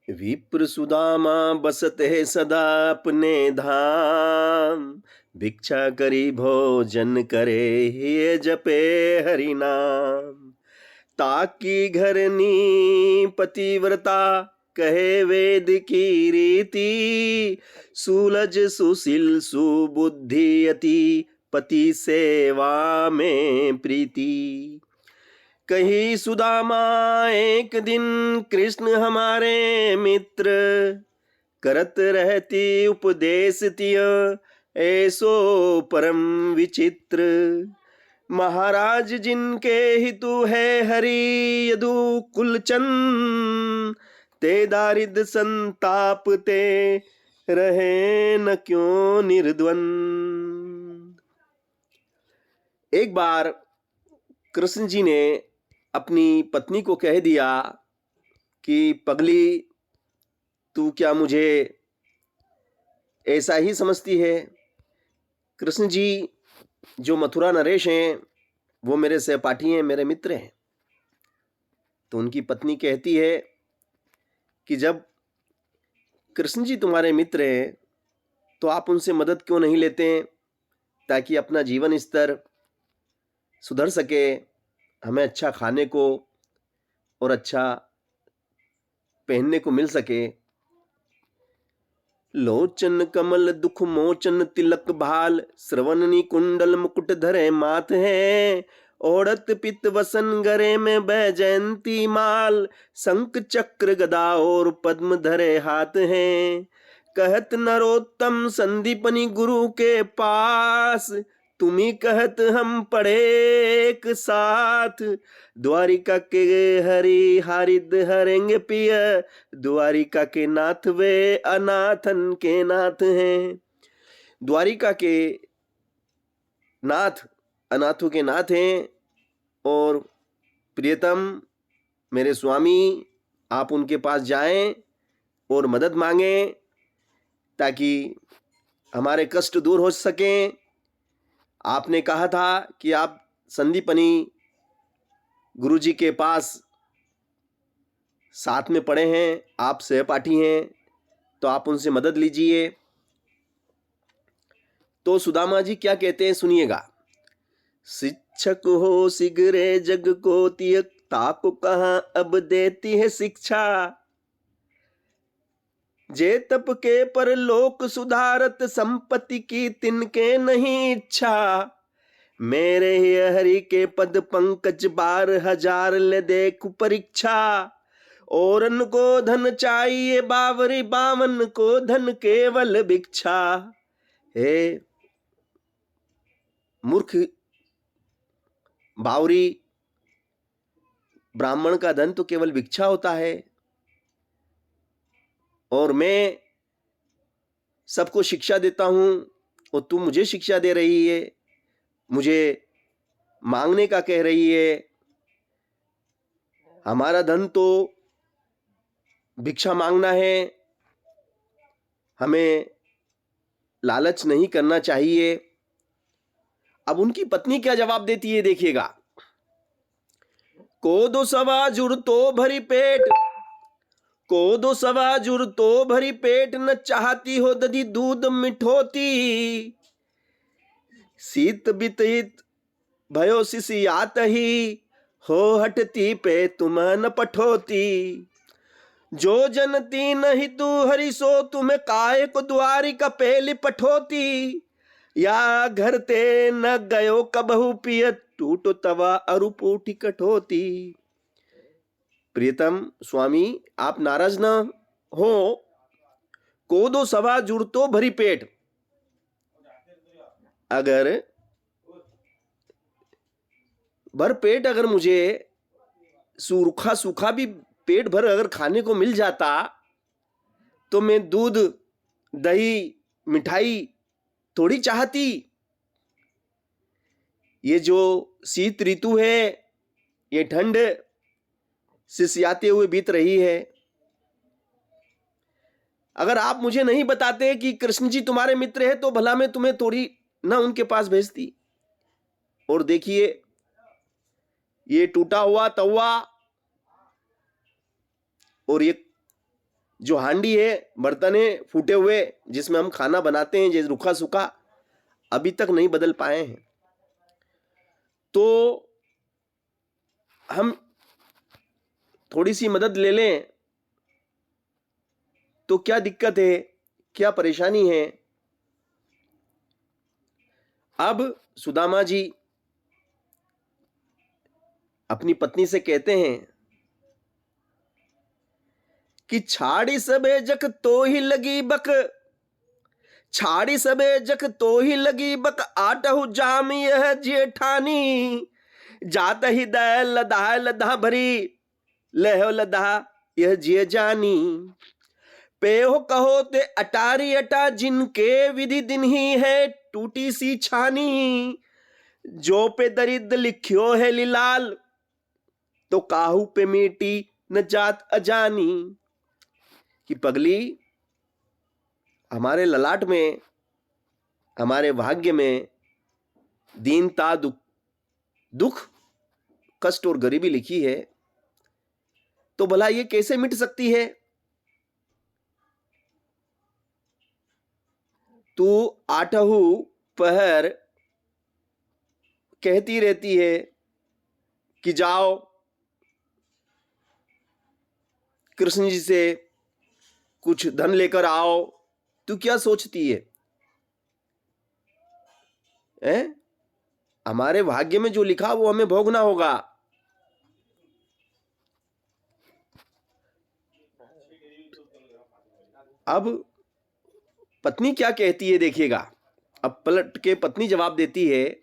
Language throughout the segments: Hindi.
विप्र सुदामा बसते सदा अपने धाम। भिक्षा करी भोजन करे, ये जपे हरि नाम। ताकि घरनी पतिव्रता, कहे वेद की रीति। सुलज सुशील सुबुद्धि अति, पति सेवा में प्रीति। कही सुदामा एक दिन, कृष्ण हमारे मित्र। करत रहती उपदेश तिय, ऐसो परम विचित्र। महाराज जिनके हितु है हरि, यदु कुलचंद। ते दारिद संताप ते, रहे न क्यों निर्द्वंद। एक बार कृष्ण जी ने अपनी पत्नी को कह दिया कि पगली, तू क्या मुझे ऐसा ही समझती है? कृष्ण जी जो मथुरा नरेश हैं, वो मेरे सहपाठी हैं, मेरे मित्र हैं। तो उनकी पत्नी कहती है कि जब कृष्ण जी तुम्हारे मित्र हैं, तो आप उनसे मदद क्यों नहीं लेते हैं, ताकि अपना जीवन स्तर सुधर सके, हमें अच्छा खाने को और अच्छा पहनने को मिल सके। लोचन कमल दुख मोचन तिलक भाल, श्रवणनी कुंडल मुकुट धरे माथ है। ओढ़त पित वसन गरे में बैजयंती माल, शंख चक्र गदा और पद्म धरे हाथ हैं। कहत नरोत्तम संदीपनि गुरु के पास, तुम्ही कहत हम पढ़े एक साथ। द्वारिका के हरि हारिद हरेंगे पिय, द्वारिका के नाथ वे अनाथन के नाथ हैं। द्वारिका के नाथ अनाथों के नाथ हैं। और प्रियतम मेरे स्वामी, आप उनके पास जाएं और मदद मांगें, ताकि हमारे कष्ट दूर हो सकें। आपने कहा था कि आप संदीपनी गुरुजी के पास साथ में पढ़े हैं, आप सहपाठी हैं, तो आप उनसे मदद लीजिए। तो सुदामा जी क्या कहते हैं, सुनिएगा। शिक्षक हो सिगरे जग को तिय, ताको कहाँ अब देती है शिक्षा। जे तप के पर लोक सुधारत, संपत्ति की तिनके नहीं इच्छा। मेरे ही हरि के पद पंकज, 12,000 ले देख परीक्षा। औरन को धन चाहिए बावरी, बावन को धन केवल भिक्षा। हे मूर्ख बावरी, ब्राह्मण का धन तो केवल भिक्षा होता है, और मैं सबको शिक्षा देता हूं और तू मुझे शिक्षा दे रही है, मुझे मांगने का कह रही है। हमारा धन तो भिक्षा मांगना है, हमें लालच नहीं करना चाहिए। अब उनकी पत्नी क्या जवाब देती है, देखिएगा। को दो सवा जुर तो भरी पेट, को दो सवा जुर तो भरी पेट, न चाहती हो दधी दूध मिठोती। शीत बितहित भयो सिसियात ही, हो हटती पे तुम न पठोती। जो जनती नहीं तू हरि, सो तुम्हें काय को द्वारी का पेली पठोती। या घर ते न गयो कबहु पियत, टूटो तवा अरुपूठी कठोती। प्रियतम स्वामी, आप नाराज न हो। कोदो सवा जुड़ तो भरी पेट, अगर भर पेट अगर मुझे सूखा सूखा भी पेट भर अगर खाने को मिल जाता, तो मैं दूध दही मिठाई थोड़ी चाहती। ये जो शीत ऋतु है, ये ठंड सिसियाते हुए बीत रही है। अगर आप मुझे नहीं बताते कि कृष्ण जी तुम्हारे मित्र हैं, तो भला मैं तुम्हें थोड़ी ना उनके पास भेजती। और देखिए, ये टूटा हुआ तवा और ये जो हांडी है, बर्तन है फूटे हुए जिसमें हम खाना बनाते हैं, जैसे रूखा सूखा, अभी तक नहीं बदल पाए हैं। तो हम थोड़ी सी मदद ले लें तो क्या दिक्कत है, क्या परेशानी है। अब सुदामा जी अपनी पत्नी से कहते हैं कि छाड़ी सबे जक तो ही लगी बक, छाड़ी सबे जक तो ही लगी बक, आटहु जाम यह जेठानी, जात ही दय लदा लदा भरी, लहो लदा यह जे जानी। पेहो कहो ते अटारी अटा, जिनके विधि दिन ही है टूटी सी छानी, जो पे दरिद्र लिख्यो है लिलाल, तो काहू पे मीटी न जात अजानी। कि पगली, हमारे ललाट में, हमारे भाग्य में दीनता, दुख, कष्ट और गरीबी लिखी है, तो भला ये कैसे मिट सकती है। तू आठहु पहर कहती रहती है कि जाओ कृष्ण जी से कुछ धन लेकर आओ। तू क्या सोचती है? हमारे भाग्य में जो लिखा वो हमें भोगना होगा। अब पत्नी क्या कहती है देखिएगा। अब पलट के पत्नी जवाब देती है,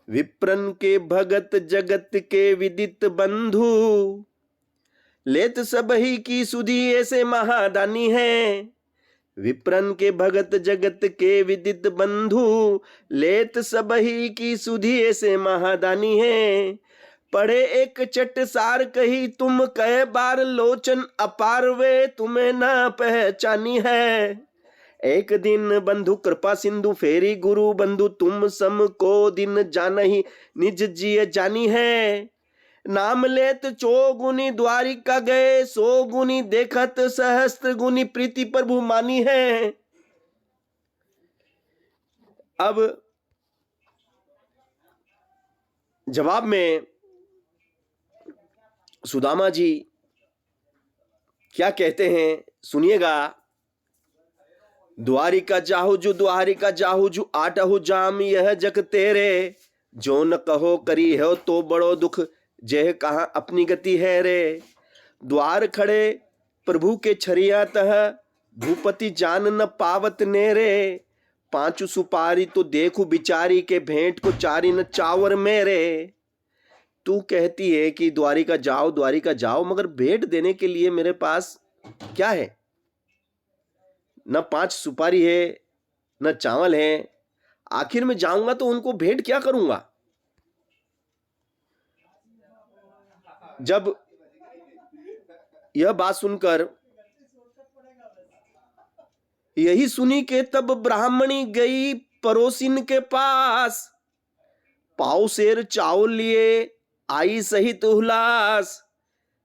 विप्रन के भगत जगत के विदित बंधु, लेत सबही की सुधी ऐसे महादानी है। विप्रन के भगत जगत के विदित बंधु, लेत सबही की सुधी ऐसे महादानी है। पढ़े एक चट सार कही तुम, कह बार लोचन अपार वे तुम्हें न पहचानी है। एक दिन बंधु कृपा सिंधु फेरी गुरु बंधु, तुम सम को दिन जानही निज जिय जानी है। नाम लेत चौगुनी द्वारिका गए, सो गुनी देखत सहस्त्र गुनी प्रीति प्रभु मानी है। अब जवाब में सुदामा जी क्या कहते हैं सुनिएगा। द्वारिका जाहु जो आटहु जाम यह जग तेरे, जो न कहो करी है तो बड़ो दुख, जय कहाँ अपनी गति है रे। द्वार खड़े प्रभु के छरिया तह, भूपति जान न पावत नेरे। पांचु सुपारी तो देखू बिचारी के, भेंट को चारी न चावर मेरे। तू कहती है कि द्वारिका जाओ, मगर भेंट देने के लिए मेरे पास क्या है? न 5 सुपारी है, न चावल है। आखिर में जाऊंगा तो उनको भेंट क्या करूंगा? जब यह बात सुनकर यही सुनी के तब ब्राह्मणी गई पड़ोसिन के पास, पाव शेर चावल लिए आई सहित उल्लास।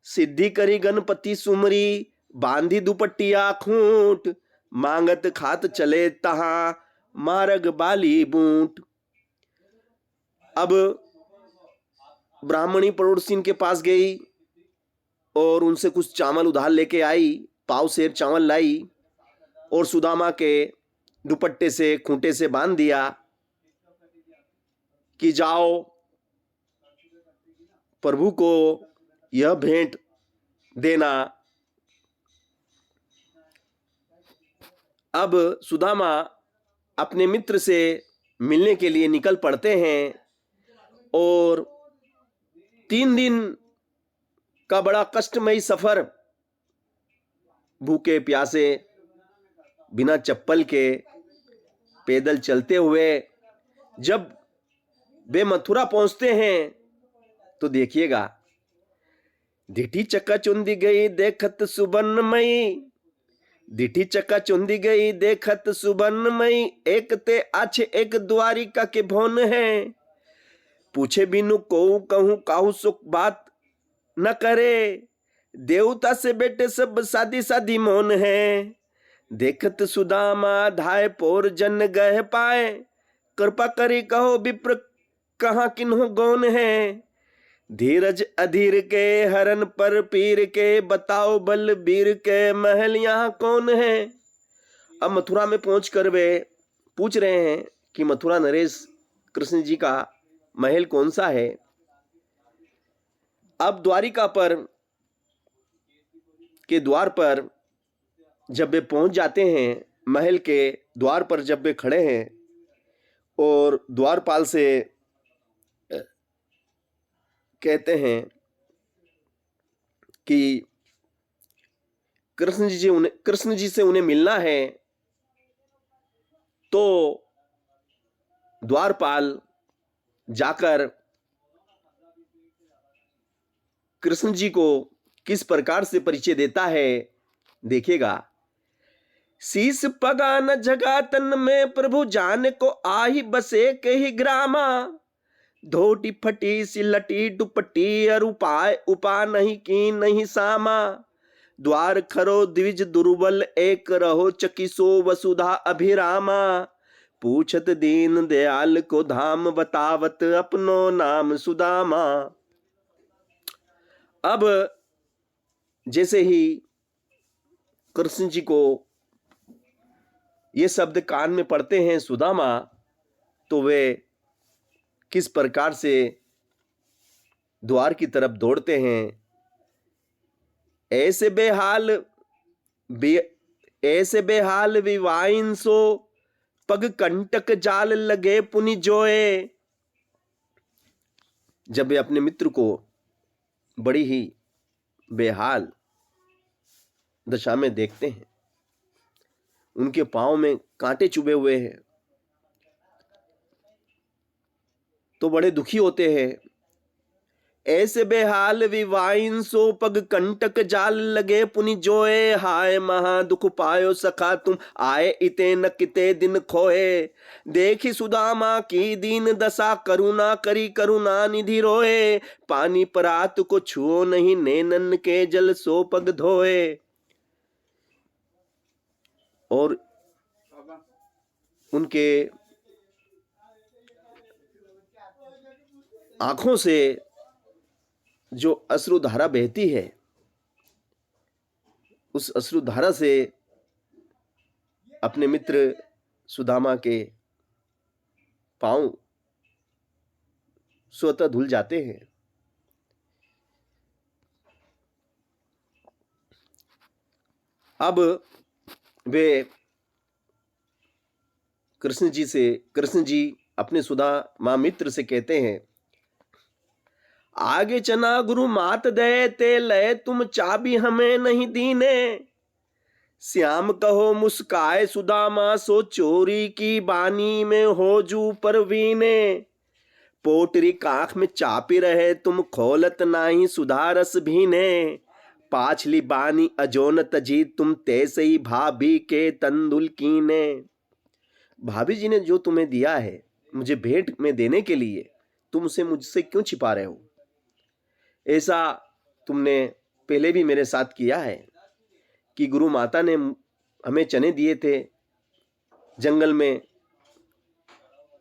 सिद्धि करी गणपति सुमरी, बांधी दुपट्टिया खूंट, मांगत खात चले तहां मारग बाली बूंट। अब ब्राह्मणी पड़ोसिन के पास गई और उनसे कुछ चावल उधार लेके आई, पाव शेर चावल लाई और सुदामा के दुपट्टे से खूंटे से बांध दिया कि जाओ प्रभु को यह भेंट देना। अब सुदामा अपने मित्र से मिलने के लिए निकल पड़ते हैं और 3 दिन का बड़ा कष्टमयी सफर, भूखे प्यासे बिना चप्पल के पैदल चलते हुए जब वे मथुरा पहुंचते हैं तो देखिएगा, डिठी चक्का चुंदी गई देखत सुबर्णमयी, डिठी चक्का चुंदी गई देखत सुबर्णमयी, एक ते आछे एक द्वारिका के भवन है। पूछे बिनु को कहूं काहू सुख बात न करे, देवता से बेटे सब सादी सादी मौन है। देखत सुदामा धाय पोर जन गह पाए, कृपा करी कहो विप्र कहाँ किन्हो गौन है। धीरज अधीर के हरन पर पीर के, बताओ बल बीर के महल यहाँ कौन है। अब मथुरा में पहुंचकर वे पूछ रहे हैं कि मथुरा नरेश कृष्ण जी का महल कौन सा है। अब द्वारिका पर के द्वार पर जब वे पहुंच जाते हैं, महल के द्वार पर जब वे खड़े हैं और द्वारपाल से कहते हैं कि कृष्ण जी से उन्हें मिलना है, तो द्वारपाल जाकर कृष्ण जी को किस प्रकार से परिचय देता है, देखिएगा। शीस पगा न जगा तन में, प्रभु जान को आही बसे कही ग्रामा। धोटी फटी सी लटी दुपट्टी, और उपा नहीं की नहीं सामा। द्वार खरो द्विज दुर्बल, एक रहो चकिसो वसुधा अभिरामा। पूछत दीन दयाल को धाम, बतावत अपनो नाम सुदामा। अब जैसे ही कृष्ण जी को ये शब्द कान में पड़ते हैं सुदामा, तो वे किस प्रकार से द्वार की तरफ दौड़ते हैं। ऐसे बेहाल विवाइन सो, पग कंटक जाल लगे पुनि जोए। जब वे अपने मित्र को बड़ी ही बेहाल दशा में देखते हैं, उनके पांव में कांटे चुभे हुए हैं, तो बड़े दुखी होते हैं। ऐसे बेहाल विवाइन सो, पग कंटक जाल लगे पुनि जोए। हाय महा दुख पायो सखा तुम, आए इते न किते दिन खोए। देखी सुदामा की दीन दशा, करुणा करी करुणा निधि रोए। पानी परात को छुओ नहीं, नैनन के जल सो पग धोए। और उनके आंखों से जो अश्रुधारा बहती है, उस अश्रुधारा से अपने मित्र सुदामा के पांव स्वतः धुल जाते हैं। अब वे कृष्ण जी अपने सुदामा मित्र से कहते हैं, आगे चना गुरु मात दे ते लय, तुम चाबी हमें नहीं दीने। श्याम कहो मुस्काए सुदामा, सो चोरी की बानी में हो जू परवीने। पोटरी काख में चापी रहे, तुम खोलत नाही सुधारस भीने। पाछली बानी अजोन तजी, तुम तैसे ही भाभी के तंदुल कीने। भाभी जी ने जो तुम्हें दिया है मुझे भेंट में देने के लिए, तुम उसे मुझसे क्यों छिपा रहे हो। ऐसा तुमने पहले भी मेरे साथ किया है कि गुरु माता ने हमें चने दिए थे जंगल में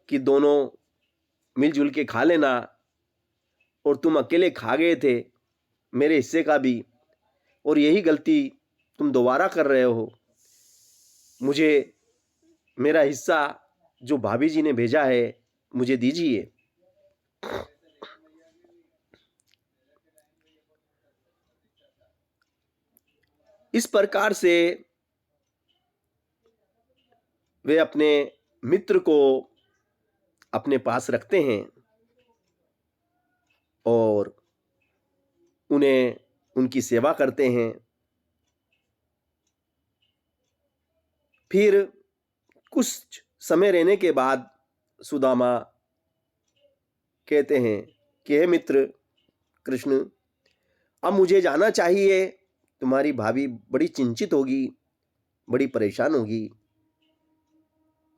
कि दोनों मिलजुल के खा लेना, और तुम अकेले खा गए थे मेरे हिस्से का भी, और यही गलती तुम दोबारा कर रहे हो। मुझे मेरा हिस्सा जो भाभी जी ने भेजा है मुझे दीजिए। इस प्रकार से वे अपने मित्र को अपने पास रखते हैं और उन्हें उनकी सेवा करते हैं। फिर कुछ समय रहने के बाद सुदामा कहते हैं कि हे मित्र कृष्ण, अब मुझे जाना चाहिए। तुम्हारी भाभी बड़ी चिंतित होगी, बड़ी परेशान होगी,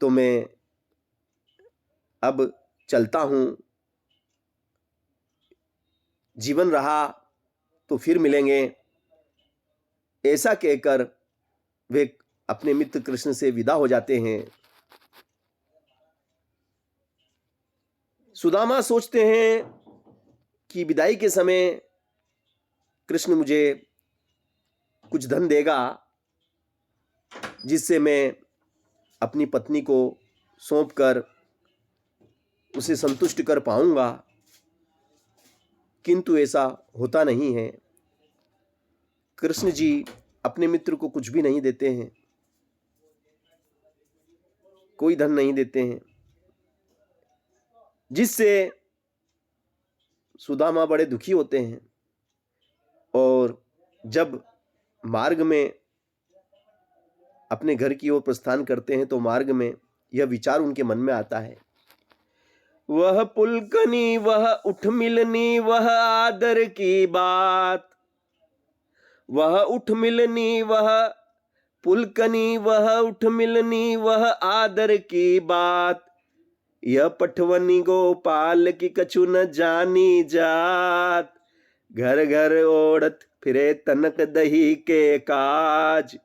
तो मैं अब चलता हूं। जीवन रहा तो फिर मिलेंगे। ऐसा कहकर वे अपने मित्र कृष्ण से विदा हो जाते हैं। सुदामा सोचते हैं कि विदाई के समय कृष्ण मुझे कुछ धन देगा जिससे मैं अपनी पत्नी को सौंपकर उसे संतुष्ट कर पाऊंगा, किंतु ऐसा होता नहीं है। कृष्ण जी अपने मित्र को कुछ भी नहीं देते हैं, कोई धन नहीं देते हैं, जिससे सुदामा बड़े दुखी होते हैं। और जब मार्ग में अपने घर की ओर प्रस्थान करते हैं तो मार्ग में यह विचार उनके मन में आता है, वह पुलकनी वह उठ मिलनी वह आदर की बात, वह उठ मिलनी वह पुलकनी वह उठ मिलनी वह आदर की बात, यह पठवनी गोपाल की कछु न जानी जात, घर घर ओढ़त फिरे तनक दही के काज,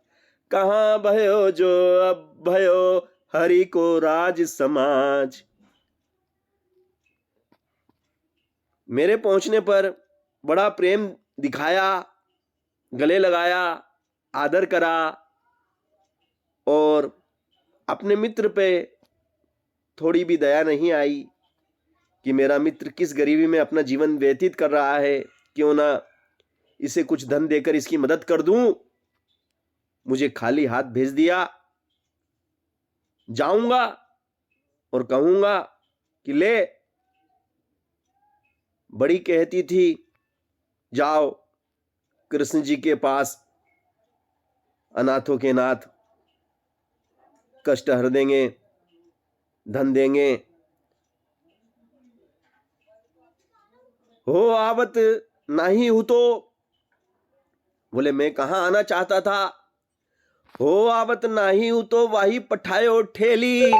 कहाँ भयो जो अब भयो हरि को राज समाज। मेरे पहुंचने पर बड़ा प्रेम दिखाया, गले लगाया, आदर करा और अपने मित्र पे थोड़ी भी दया नहीं आई कि मेरा मित्र किस गरीबी में अपना जीवन व्यतीत कर रहा है, क्यों ना इसे कुछ धन देकर इसकी मदद कर दूं। मुझे खाली हाथ भेज दिया। जाऊंगा और कहूंगा कि ले, बड़ी कहती थी जाओ कृष्ण जी के पास, अनाथों के नाथ, कष्ट हर देंगे, धन देंगे। हो आवत नहीं हूं तो, बोले मैं कहां आना चाहता था। हो आवत नाही उठो वाही पठायो ठेली,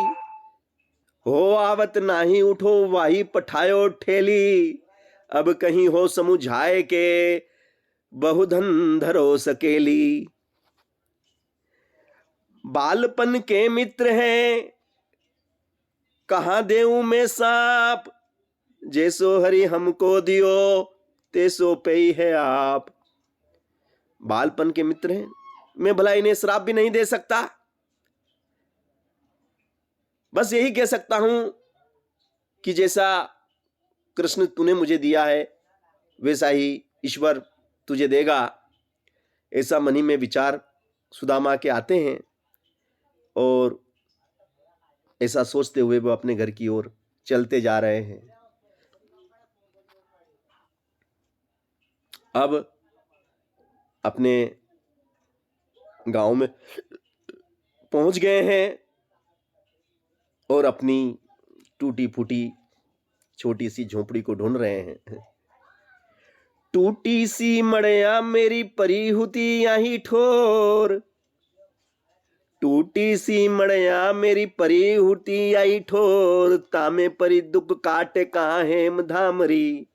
हो आवत नाही उठो वाही पठायो ठेली, अब कहीं हो समुझाए के बहुधन धरो सकेली। बालपन के मित्र हैं कहां देऊं मैं साप, जैसो हरि हमको दियो तेसो पे है आप। बालपन के मित्र हैं, मैं भला इन्हें श्राप भी नहीं दे सकता, बस यही कह सकता हूं कि जैसा कृष्ण तूने मुझे दिया है वैसा ही ईश्वर तुझे देगा। ऐसा मन ही में विचार सुदामा के आते हैं और ऐसा सोचते हुए वो अपने घर की ओर चलते जा रहे हैं। अब अपने गांव में पहुंच गए हैं और अपनी टूटी फूटी छोटी सी झोपड़ी को ढूंढ रहे हैं। टूटी सी मड़िया मेरी परी हुती यही ठोर, टूटी सी मड़िया मेरी परी हुती आई ठोर, तामे परी दुख काटे कहाँ हेम धामरी।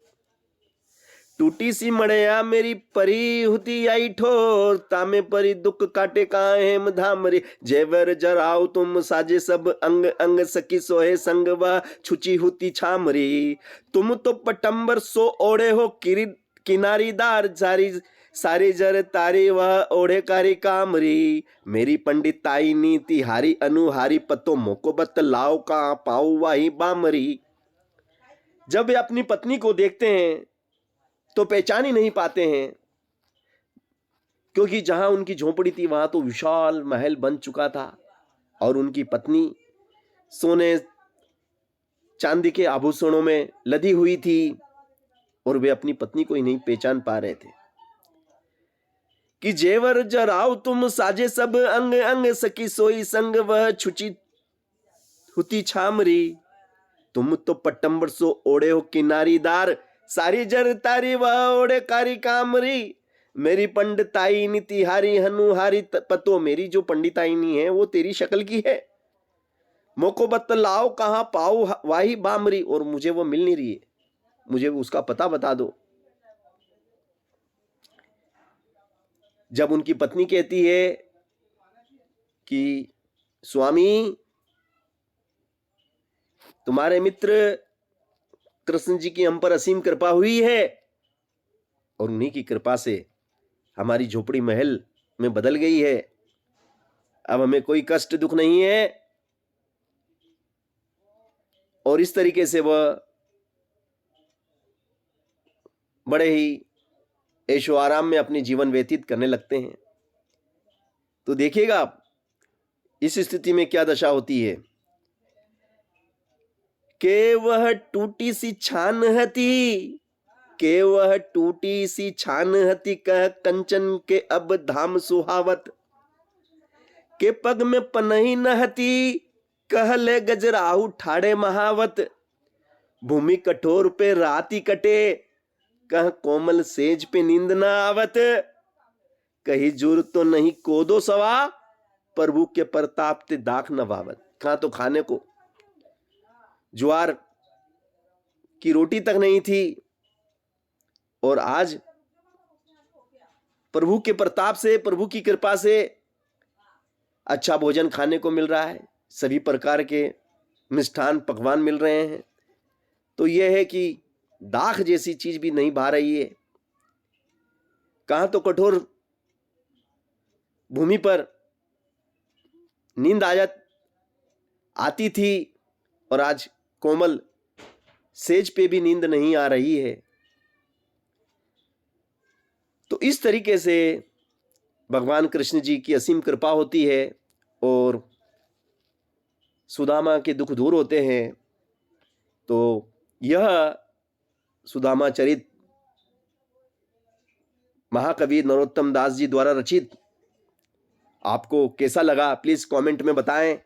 टूटी सी मड़िया मेरी परी हुती आई ठोर, तामे परी दुख काटे कहाँ हेम धामरी। जेवर जराओ तुम साजे सब अंग अंग, सखी सोहे संग वह छुची हुती छामरी। तुम तो पटंबर सो ओढ़े हो किनारीदार, सारी सारी जर तारी वह ओढ़े कारी कामरी। मेरी पंडिताई नीति हारी अनुहारी, पतो मोको बतलाओ कहाँ पाऊ वाही बामरी। जब वे अपनी पत्नी को देखते हैं तो पहचान ही नहीं पाते हैं, क्योंकि जहां उनकी झोपड़ी थी वहां तो विशाल महल बन चुका था और उनकी पत्नी सोने चांदी के आभूषणों में लदी हुई थी और वे अपनी पत्नी को ही नहीं पहचान पा रहे थे। कि जेवर जराओ तुम साजे सब अंग अंग, सकी सोई संग वह छुची हुती छामरी। तुम तो पट्टंबर सो ओढ़े हो किनारीदार, सारी जर तारी वह ओढ़े कारी कामरी। मेरी पंडिताई तिहारी हनुहारी, पतो मेरी जो पंडिताइनी है वो तेरी शक्ल की है। मोको बतलाओ कहाँ पाओ वाही बामरी, और मुझे वो मिल नहीं रही है, मुझे उसका पता बता दो। जब उनकी पत्नी कहती है कि स्वामी, तुम्हारे मित्र कृष्ण जी की हम पर असीम कृपा हुई है और उन्हीं की कृपा से हमारी झोपड़ी महल में बदल गई है, अब हमें कोई कष्ट दुख नहीं है। और इस तरीके से वह बड़े ही ऐशो आराम में अपनी जीवन व्यतीत करने लगते हैं। तो देखिएगा आप इस स्थिति में क्या दशा होती है कि वह टूटी सी छान हती, के वह टूटी सी छान हती, कह कंचन के अब धाम सुहावत, के पग में पनही न हती, कह ले गजराहु ठाड़े महावत, भूमि कठोर पे राती कटे, कह कोमल सेज पे नींद न आवत, कही जुर तो नहीं कोदो सवा, प्रभु के प्रताप ते दाख न वावत। कहा तो खाने को ज्वार की रोटी तक नहीं थी और आज प्रभु के प्रताप से, प्रभु की कृपा से अच्छा भोजन खाने को मिल रहा है, सभी प्रकार के मिष्ठान पकवान मिल रहे हैं। तो यह है कि दाख जैसी चीज भी नहीं भा रही है। कहां तो कठोर भूमि पर नींद आती थी और आज कोमल सेज पे भी नींद नहीं आ रही है। तो इस तरीके से भगवान कृष्ण जी की असीम कृपा होती है और सुदामा के दुख दूर होते हैं। तो यह सुदामा चरित महाकवि नरोत्तम दास जी द्वारा रचित आपको कैसा लगा प्लीज कमेंट में बताएं।